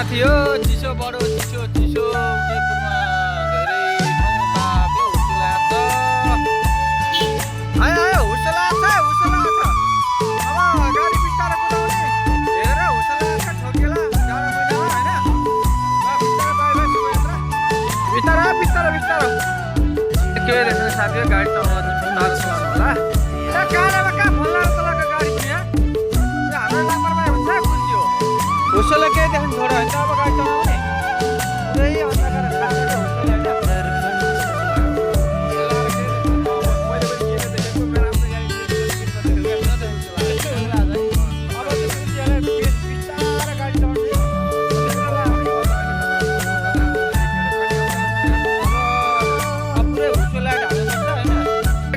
साथी हो चिसो बडो चिसो चिसो उदयपुरमा धेरै ठाउँमा ताप्यो हुस्सो लाग्छ आयो आयो हुस्सो लाग्छ अब गाडी बिस्तारै कुदाउने हेरेर हुस्सो लाग्छ ठोकेला जाडो महिनामा हैन बिस्तारै बाइ बाइ सुभेन्द्र बिस्तारै बिस्तारै के देख्नु साथी हो गाडी चलाउनु बिस्तारै चलाउनु होला यहाँ कालेमा कहाँ फल्ला तलको गाडी छ यहाँ हाम्रो नम्बरमा हुन्छ कुर्सी हो हुस्सोले केही देख्नु छोड्यो भने त अब गाडी चलाउने पुरै अन्धकार लाग्छ हुस्सोले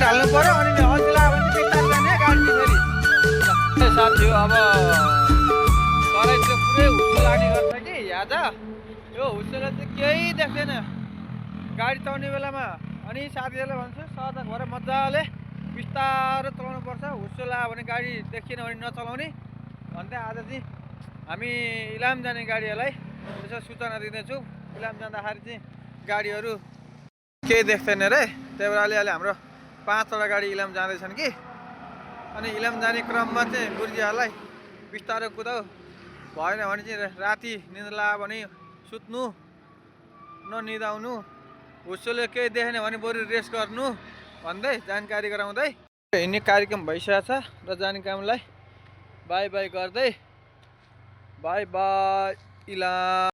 हैन पर्यो अनि अल्छी लाग्यो भने बिस्तारै जाने गाडी फेरि साथी हो अब तराई चाहिँ पुरै हुस्सो लाग्ने गर्छ कि आज यो हुस्सोले चाहिँ केही देख्दैन गाडी चलाउने बेलामा अनि साथीहरूले भन्छ सतर्क भएर मजाले बिस्तारो चलाउनु पर्छ हुस्सो लाग्यो भने गाडी देखिएन भने नचलाउने भन्दै आज चाहिँ हामी इलाम जाने गाडीहरूलाई यसो सूचना दिँदैछौँ इलाम जाँदाखेरि चाहिँ गाडीहरू केही देख्दैन रे त्यही भएर अलिअलि हाम्रो 5वटा गाडी इलाम जाँदैछन् कि अनि इलाम जाने क्रममा चाहिँ गुर्जियाहरूलाई बिस्तारै कुदाउ भएन भने चाहिँ राति निद्रा लाग्यो भने सुत्नु ननिदाउनु हुस्सोले केही देखेन भने बरु रेस्ट गर्नु भन्दै जानकारी गराउँदै हिँड्ने कार्यक्रम भइसकेको छ र जाने कामलाई बाई बाई गर्दै बाई बाई इलाम।